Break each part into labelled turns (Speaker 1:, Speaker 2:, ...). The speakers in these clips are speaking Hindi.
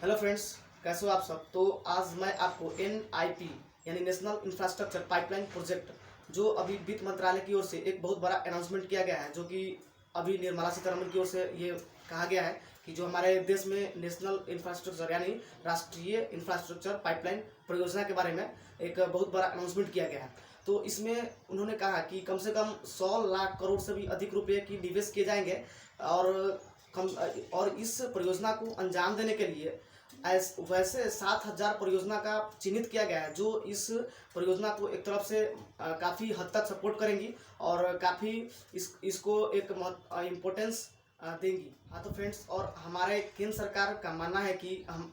Speaker 1: हेलो फ्रेंड्स, कैसे हो आप सब। तो आज मैं आपको NIP यानी नेशनल इंफ्रास्ट्रक्चर पाइपलाइन प्रोजेक्ट, जो अभी वित्त मंत्रालय की ओर से एक बहुत बड़ा अनाउंसमेंट किया गया है, जो कि अभी निर्मला सीतारमण की ओर से ये कहा गया है कि जो हमारे देश में नेशनल इंफ्रास्ट्रक्चर यानी राष्ट्रीय इंफ्रास्ट्रक्चर पाइपलाइन परियोजना के बारे में एक बहुत बड़ा अनाउंसमेंट किया गया है। तो इसमें उन्होंने कहा कि कम से कम 100 लाख करोड़ से भी अधिक रुपये की निवेश किए जाएंगे और इस परियोजना को अंजाम देने के लिए वैसे 7,000 परियोजना का चिन्हित किया गया है, जो इस परियोजना को एक तरफ से काफ़ी हद तक सपोर्ट करेंगी और काफ़ी इसको एक इम्पोर्टेंस देंगी। हाँ तो फ्रेंड्स, और हमारे केंद्र सरकार का मानना है कि हम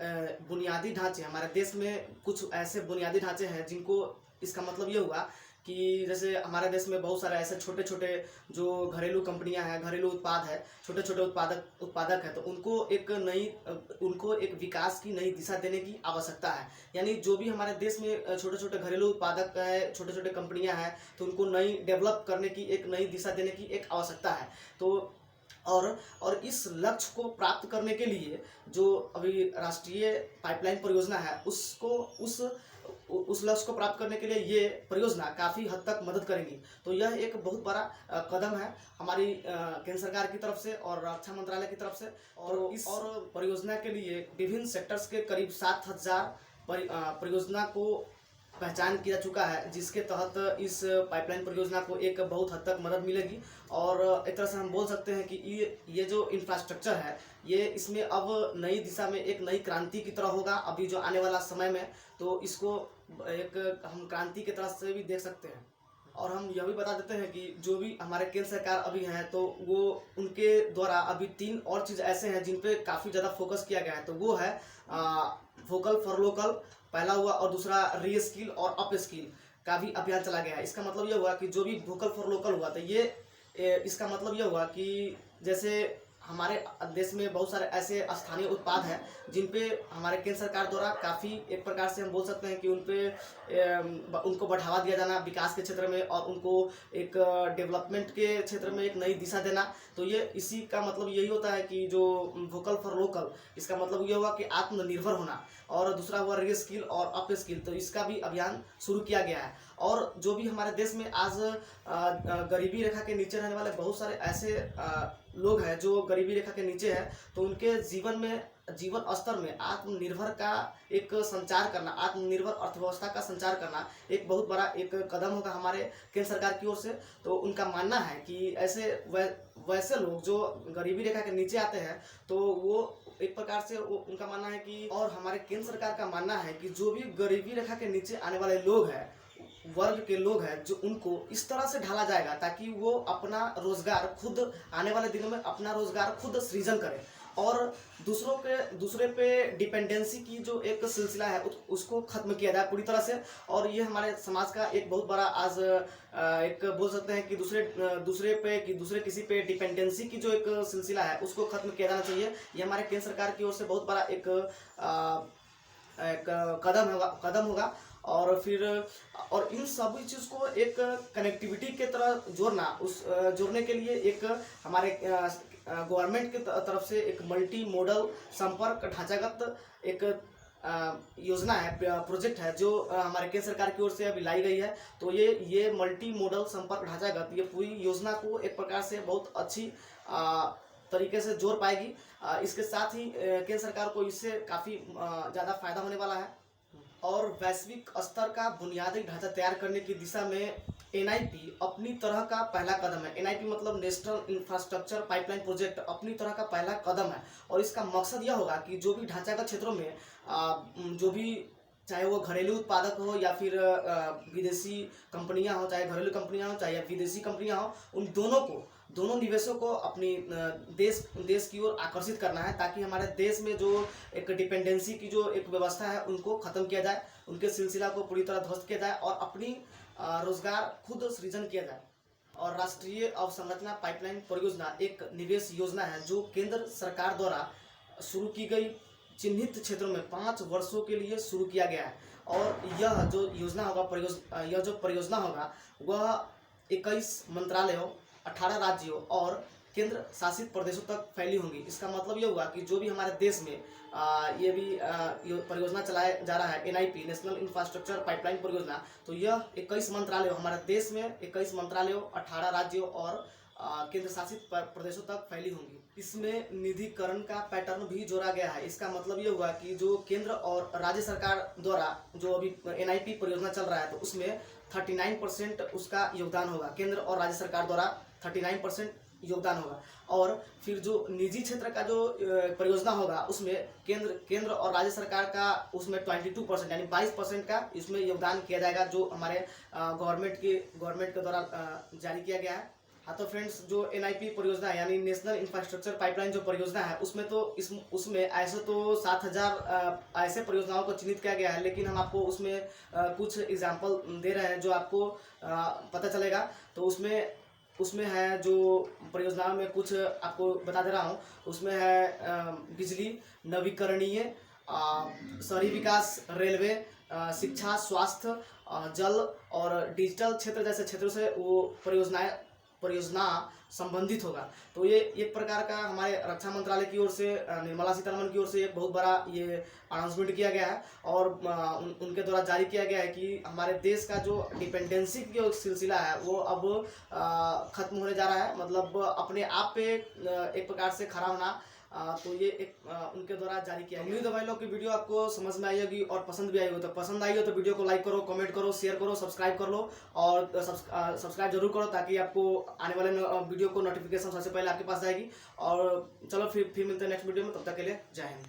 Speaker 1: बुनियादी ढांचे, हमारे देश में कुछ ऐसे बुनियादी ढांचे हैं जिनको, इसका मतलब ये हुआ कि जैसे हमारे देश में बहुत सारे ऐसे छोटे छोटे जो घरेलू कंपनियां हैं, घरेलू उत्पाद है, छोटे छोटे उत्पादक है, तो उनको एक विकास की नई दिशा देने की आवश्यकता है। यानी जो भी हमारे देश में छोटे छोटे घरेलू उत्पादक है, छोटे छोटे कंपनियां हैं, तो उनको नई डेवलप करने की, एक नई दिशा देने की एक आवश्यकता है। तो और इस लक्ष्य को प्राप्त करने के लिए जो अभी राष्ट्रीय पाइपलाइन परियोजना है, उस लक्ष्य को प्राप्त करने के लिए ये परियोजना काफ़ी हद तक मदद करेगी। तो यह एक बहुत बड़ा कदम है हमारी केंद्र सरकार की तरफ से और रक्षा मंत्रालय की तरफ से। और इस परियोजना के लिए विभिन्न सेक्टर्स के करीब 7,000 परियोजना को पहचान किया चुका है, जिसके तहत इस पाइपलाइन परियोजना को एक बहुत हद तक मदद मिलेगी। और एक तरह से हम बोल सकते हैं कि ये जो इंफ्रास्ट्रक्चर है, ये इसमें अब नई दिशा में एक नई क्रांति की तरह होगा अभी जो आने वाला समय में। तो इसको एक हम क्रांति की तरह से भी देख सकते हैं। और हम यह भी बता देते हैं कि जो भी हमारे केंद्र सरकार अभी हैं, तो वो उनके द्वारा अभी 3 और चीज़ ऐसे हैं जिन पे काफ़ी ज़्यादा फोकस किया गया है। तो वो है वोकल फॉर लोकल पहला हुआ, और दूसरा री स्किल और अप स्किल का भी अभियान चला गया है। इसका मतलब ये हुआ कि जो भी वोकल फॉर लोकल हुआ, तो इसका मतलब ये हुआ कि जैसे हमारे देश में बहुत सारे ऐसे स्थानीय उत्पाद हैं जिन पे हमारे केंद्र सरकार द्वारा काफ़ी, एक प्रकार से हम बोल सकते हैं कि उनको बढ़ावा दिया जाना विकास के क्षेत्र में, और उनको एक डेवलपमेंट के क्षेत्र में एक नई दिशा देना। तो ये इसी का मतलब यही होता है कि जो वोकल फॉर लोकल, इसका मतलब ये हुआ कि आत्मनिर्भर होना, और दूसरा हुआ री स्किल और अप स्किल। तो इसका भी अभियान शुरू किया गया है। और जो भी हमारे देश में आज गरीबी रेखा के नीचे रहने वाले बहुत सारे ऐसे लोग हैं जो गरीबी रेखा के नीचे है, तो उनके जीवन स्तर में आत्मनिर्भर का एक संचार करना, आत्मनिर्भर अर्थव्यवस्था का संचार करना एक बहुत बड़ा एक कदम होगा हमारे केंद्र सरकार की ओर से। तो उनका मानना है कि ऐसे वैसे लोग जो गरीबी रेखा के नीचे आते हैं, तो वो एक प्रकार से उनका मानना है कि, और हमारे केंद्र सरकार का मानना है कि जो भी गरीबी रेखा के नीचे आने वाले लोग हैं, वर्ग के लोग हैं, जो उनको इस तरह से ढाला जाएगा ताकि वो अपना रोजगार खुद, आने वाले दिनों में अपना रोजगार खुद सृजन करें, और दूसरे पे डिपेंडेंसी की जो एक सिलसिला है उसको खत्म किया जाए पूरी तरह से। और ये हमारे समाज का एक बहुत बड़ा आज एक बोल सकते हैं कि दूसरे किसी पे डिपेंडेंसी की जो एक सिलसिला है उसको खत्म किया जाना चाहिए। ये हमारे केंद्र सरकार की ओर से बहुत बड़ा एक कदम होगा। और इन सभी चीज़ को एक कनेक्टिविटी के तरह जोड़ने के लिए एक हमारे गवर्नमेंट की तरफ से एक मल्टी मॉडल संपर्क ढांचागत एक योजना है, प्रोजेक्ट है, जो हमारे केंद्र सरकार की ओर से अभी लाई गई है। तो ये मल्टी मॉडल संपर्क ढांचागत, ये पूरी योजना को एक प्रकार से बहुत अच्छी तरीके से जोड़ पाएगी। इसके साथ ही केंद्र सरकार को इससे काफ़ी ज़्यादा फायदा होने वाला है। और वैश्विक स्तर का बुनियादी ढांचा तैयार करने की दिशा में NIP अपनी तरह का पहला कदम है। NIP मतलब नेशनल इंफ्रास्ट्रक्चर पाइपलाइन प्रोजेक्ट अपनी तरह का पहला कदम है। और इसका मकसद यह होगा कि जो भी ढांचागत क्षेत्रों में जो भी, चाहे वो घरेलू उत्पादक हो या फिर विदेशी कंपनियां हो, चाहे घरेलू कंपनियां हो चाहे विदेशी कंपनियां हो, उन दोनों निवेशों को अपनी देश की ओर आकर्षित करना है, ताकि हमारे देश में जो एक डिपेंडेंसी की जो एक व्यवस्था है उनको ख़त्म किया जाए, उनके सिलसिला को पूरी तरह ध्वस्त किया जाए, और अपनी रोजगार खुद सृजन किया जाए। और राष्ट्रीय अवसंरचना पाइपलाइन परियोजना एक निवेश योजना है जो केंद्र सरकार द्वारा शुरू की गई चिन्हित क्षेत्रों में 5 वर्षों के लिए शुरू किया गया है। और यह जो परियोजना होगा वह 21 मंत्रालयों, 18 राज्यों और केंद्र शासित प्रदेशों तक फैली होंगी। इसका मतलब ये हुआ कि जो भी हमारे देश में ये भी ये परियोजना चलाया जा रहा है NIP नेशनल इंफ्रास्ट्रक्चर पाइपलाइन परियोजना, तो यह 21 मंत्रालयों हमारे देश में 21 मंत्रालयों 18 राज्यों और केंद्र शासित प्रदेशों तक फैली होंगी। इसमें निधिकरण का पैटर्न भी जोड़ा गया है। इसका मतलब ये हुआ कि जो केंद्र और राज्य सरकार द्वारा जो अभी NIP परियोजना चल रहा है तो उसमें 39% उसका योगदान होगा। केंद्र और राज्य सरकार द्वारा 39% योगदान होगा। और फिर जो निजी क्षेत्र का जो परियोजना होगा उसमें केंद्र और राज्य सरकार का उसमें 22% यानी 22% का इसमें योगदान किया जाएगा, जो हमारे गवर्नमेंट के द्वारा जारी किया गया है। हाँ तो फ्रेंड्स, जो NIP परियोजना है यानी नेशनल इंफ्रास्ट्रक्चर पाइपलाइन जो परियोजना है उसमें तो उसमें ऐसे तो 7000 ऐसे परियोजनाओं को चिन्हित किया गया है, लेकिन हम आपको उसमें कुछ एग्जांपल दे रहे हैं जो आपको पता चलेगा। तो उसमें है जो परियोजनाओं में कुछ आपको बता दे रहा हूँ। उसमें है बिजली, नवीकरणीय, शहरी विकास, रेलवे, शिक्षा, स्वास्थ्य, जल और डिजिटल क्षेत्र जैसे क्षेत्रों से वो परियोजना संबंधित होगा। तो ये एक प्रकार का हमारे रक्षा मंत्रालय की ओर से, निर्मला सीतारमण की ओर से एक बहुत बड़ा ये अनाउंसमेंट किया गया है और उनके द्वारा जारी किया गया है कि हमारे देश का जो डिपेंडेंसी की जो सिलसिला है वो अब खत्म होने जा रहा है, मतलब अपने आप पे एक प्रकार से खड़ा होना। तो ये एक उनके द्वारा जारी किया है। उम्मीद है भाई लोग की वीडियो आपको समझ में आई होगी और पसंद भी आई होगी। तो पसंद आई हो तो वीडियो को लाइक करो, कमेंट करो, शेयर करो, सब्सक्राइब कर लो और सब्सक्राइब जरूर करो ताकि आपको आने वाले वीडियो को नोटिफिकेशन सबसे पहले आपके पास आएगी। और चलो फिर मिलते हैं नेक्स्ट वीडियो में, तब तक के लिए जय हिंद।